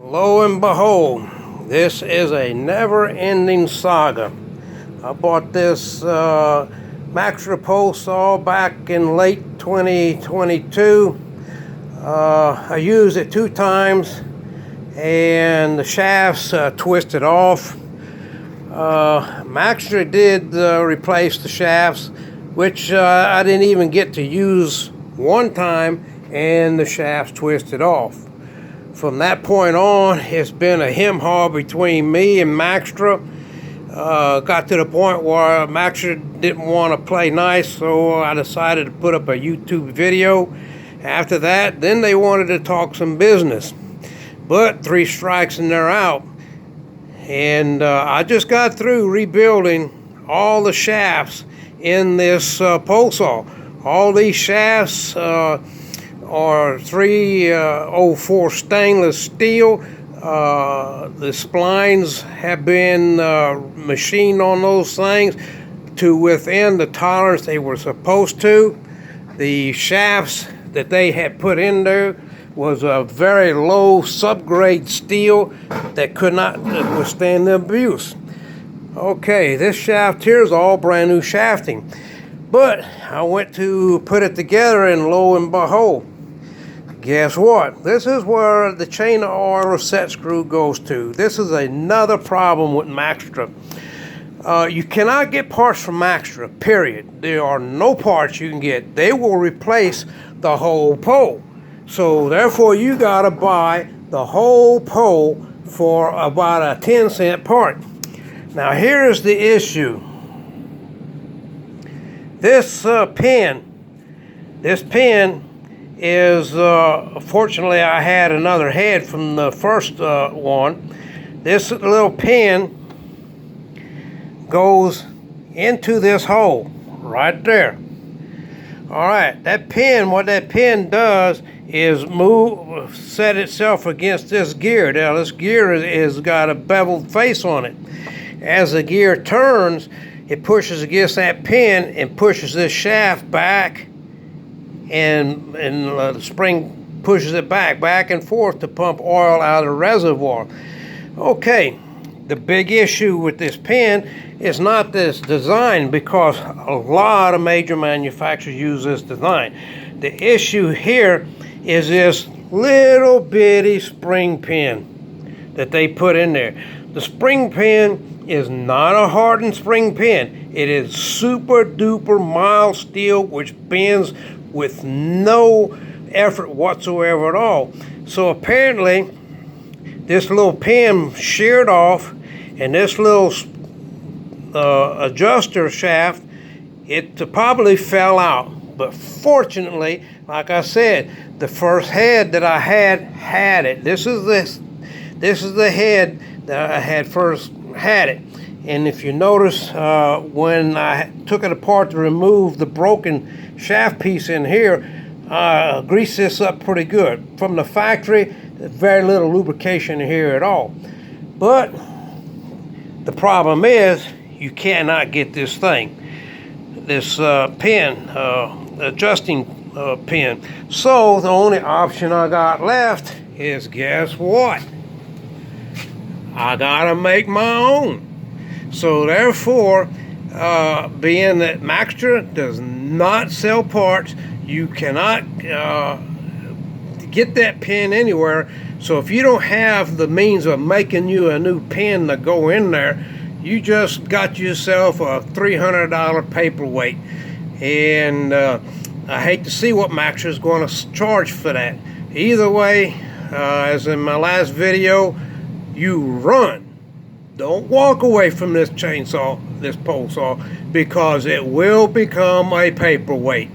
Lo and behold, this is a never-ending saga. I bought this maxtra pole saw back in late 2022. I used it 2 times and the shafts twisted off. Maxtra did replace the shafts, which I didn't even get to use 1 time, and the shafts twisted off. From that point on, it's been a hem-haw between me and Maxtra. Got to the point where Maxtra didn't want to play nice, so I decided to put up a YouTube video. After that, then they wanted to talk some business. But 3 strikes and they're out. And I just got through rebuilding all the shafts in this pole saw. All these shafts are 304 stainless steel. The splines have been machined on those things to within the tolerance they were supposed to. The shafts that they had put in there was a very low subgrade steel that could not withstand the abuse. Okay, this shaft here is all brand new shafting. But I went to put it together, and lo and behold, guess what? This is where the chain of oil set screw goes to. This is another problem with Maxtra. You cannot get parts from Maxtra, period. There are no parts you can get. They will replace the whole pole. So therefore you gotta buy the whole pole for about a 10-cent part. Now here's the issue. This pin is, fortunately I had another head from the first one. This little pin goes into this hole right there. All right, that pin, what that pin does is set itself against this gear. Now this gear is got a beveled face on it. As the gear turns, it pushes against that pin and pushes this shaft back, and the spring pushes it back and forth to pump oil out of the reservoir. Okay, the big issue with this pin is not this design, because a lot of major manufacturers use this design. The issue here is this little bitty spring pin that they put in there. The spring pin is not a hardened spring pin. It is super duper mild steel, which bends with no effort whatsoever at all. So apparently this little pin sheared off, and this little adjuster shaft, it probably fell out. But fortunately, like I said, the first head that I had it. This is the head that I had first had it. And if you notice, when I took it apart to remove the broken shaft piece in here, I greased this up pretty good. From the factory, there's very little lubrication here at all. But the problem is, you cannot get this thing, this pin, adjusting pin. So the only option I got left is, guess what? I gotta make my own. So therefore, being that Maxtra does not sell parts, you cannot get that pin anywhere. So if you don't have the means of making you a new pin to go in there, you just got yourself a $300 paperweight. And I hate to see what Maxtra is going to charge for that. Either way, as in my last video, you run. Don't walk away from this chainsaw, this pole saw, because it will become a paperweight.